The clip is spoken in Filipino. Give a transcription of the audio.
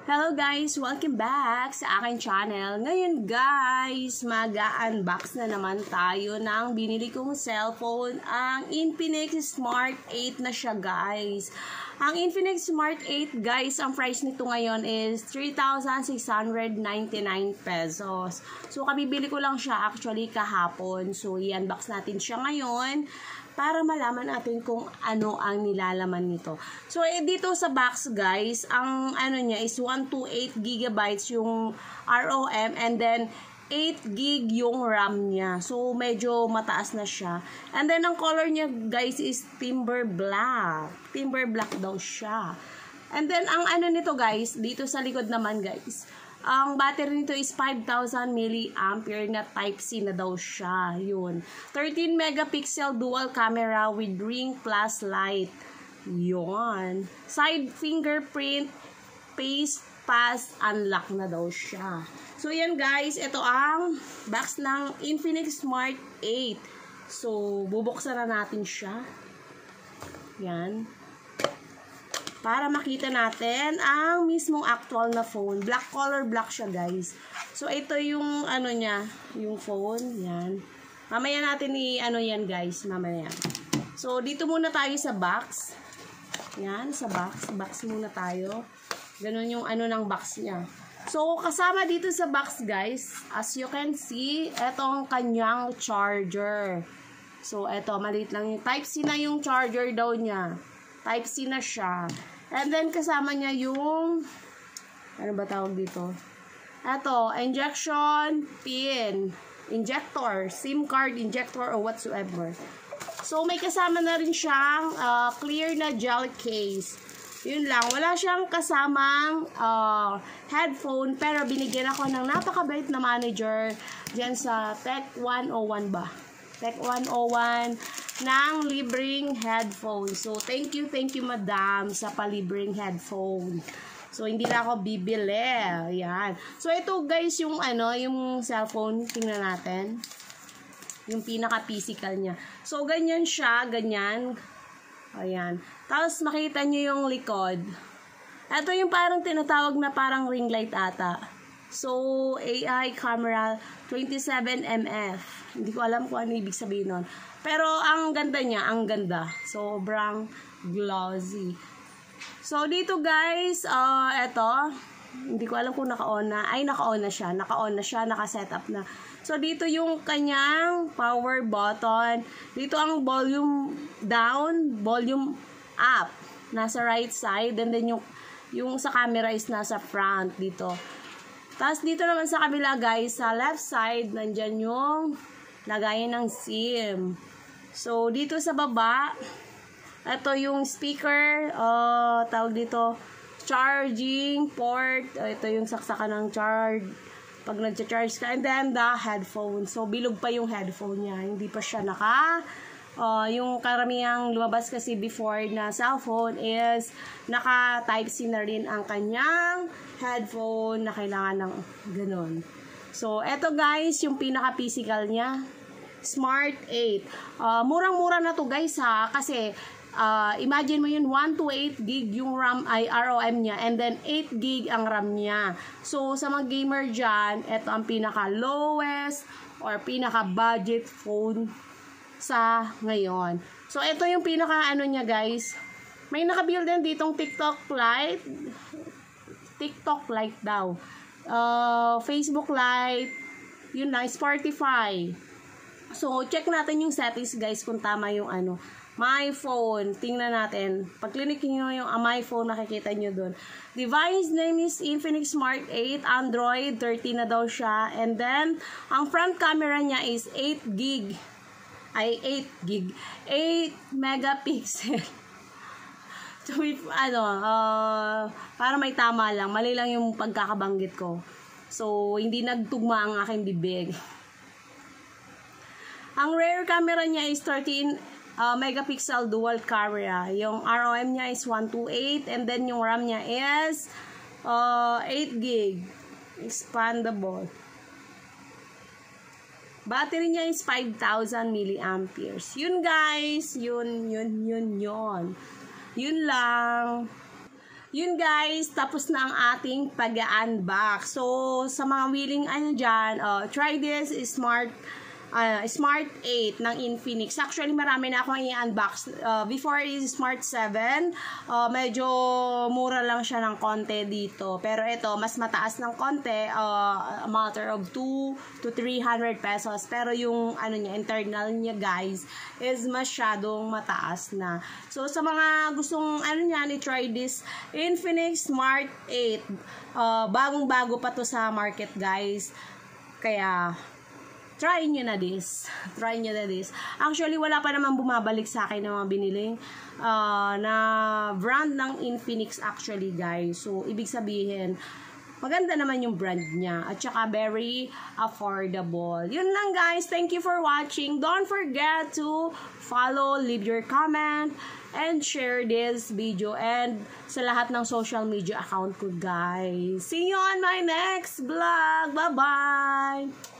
Hello guys! Welcome back sa aking channel. Ngayon guys, mag-unbox na naman tayo ng binili kong cellphone, ang Infinix Smart 8 na siya guys. Ang Infinix Smart 8 guys, ang price nito ngayon is 3,699 pesos. So kabibili ko lang siya actually kahapon. So i-unbox natin siya ngayon para malaman natin kung ano ang nilalaman nito. So, dito sa box, guys, ang ano niya is 128 gigabytes yung ROM and then 8 gig yung RAM niya. So, medyo mataas na siya. And then, ang color niya, guys, is Timber Black. Timber Black daw siya. And then, ang ano nito, guys, dito sa likod naman, guys, ang battery nito is 5,000 mAh na Type-C na daw siya. Yun. 13 megapixel dual camera with ring plus light. Yun. Side fingerprint, face pass, unlock na daw siya. So, yan guys. Ito ang box ng Infinix Smart 8. So, bubuksan na natin siya. Yan. Para makita natin ang mismong actual na phone. Black color black siya, guys. So, ito yung ano niya, yung phone. Yan. Mamaya natin ano yan, guys. Mamaya. So, dito muna tayo sa box. Yan, sa box. Box muna tayo. Ganun yung ano ng box niya. So, kasama dito sa box, guys, as you can see, etong kanyang charger. So, eto, maliit lang yung Type-C na yung charger daw niya. Type-C na siya. And then, kasama niya yung, ano ba tawag dito? Ito, injection pin, injector, SIM card injector or whatsoever. So, may kasama na rin siyang clear na gel case. Yun lang. Wala siyang kasamang headphone, pero binigyan ako ng napakabait na manager dyan sa Tech 101 ba? Tech 101 ng libreng headphone. So, thank you madam sa palibreng headphone. So, hindi na ako bibili. Ayan. So, ito guys, yung ano, yung cellphone, tingnan natin. Yung pinaka-physical niya. So, ganyan siya, ganyan. Ayan. Tapos, makita nyo yung likod. Ito yung parang tinatawag na parang ring light ata. So, AI camera 27 mF. Hindi ko alam kung ano ibig sabihin nun. Pero, ang ganda niya, ang ganda. Sobrang glossy. So, dito guys, eto. Hindi ko alam kung naka-on na. Ay, naka-on na siya. Naka-on na siya, naka-setup na. So, dito yung kanyang power button. Dito ang volume down, volume up. Nasa right side. And then, yung sa camera is nasa front dito. Tapos, dito naman sa kabila, guys, sa left side, nandyan yung lagayan ng SIM. So, dito sa baba, ito yung speaker, tawag dito, charging port. Ito yung saksakan ng charge pag nag-charge ka. And then, the headphone. So, bilog pa yung headphone niya. Hindi pa siya yung karamihang lumabas kasi before na cellphone is naka Type-C na rin ang kanyang headphone na kailangan ng ganun. So, eto guys, yung pinaka-physical niya, Smart 8. Murang-mura na to guys ha, kasi imagine mo yun, 128 gig yung RAM ay ROM niya, and then 8 gig ang RAM niya. So, sa mga gamer dyan, eto ang pinaka-lowest or pinaka-budget phone sa ngayon. So, ito yung pinaka-ano niya guys. May naka-build din ditong TikTok Lite. TikTok Lite daw. Facebook Lite. Yun lang, Spotify. So, check natin yung settings guys kung tama yung ano. My phone. Tingnan natin. Pag click nyo yung my phone, nakikita nyo dun. Device name is Infinix Smart 8. Android 13 na daw siya. And then, ang front camera niya is 8 gig. Ay, 8 gig. 8 megapixel. So, para may tama lang. Mali lang yung pagkakabanggit ko. So, hindi nagtugma ang aking bibig. Ang rear camera niya is 13 megapixel dual camera. Yung ROM niya is 128. And then, yung RAM niya is 8 gig. Expandable. Battery niya is 5,000 mAh. Yun guys. Yun. Yun lang. yun guys, tapos na ang ating pag-unbox. So, sa mga willing dyan, try this Smart 8 ng Infinix. Actually, marami na akong i-unbox. Before is Smart 7. Medyo mura lang siya ng konti dito. Pero ito, mas mataas ng konti. A matter of 2 to 300 pesos. Pero yung internal niya guys, is masyadong mataas na. So, sa mga gustong i-try this Infinix Smart 8. Bagong-bago pa to sa market guys. Kaya, try nyo na this. Try nyo na this. Actually, wala pa naman bumabalik sa akin ng mga biniling na brand ng Infinix actually, guys. So, ibig sabihin, maganda naman yung brand niya. At saka, very affordable. Yun lang, guys. Thank you for watching. Don't forget to follow, leave your comment, and share this video. And sa lahat ng social media account ko, guys. See you on my next vlog. Bye-bye!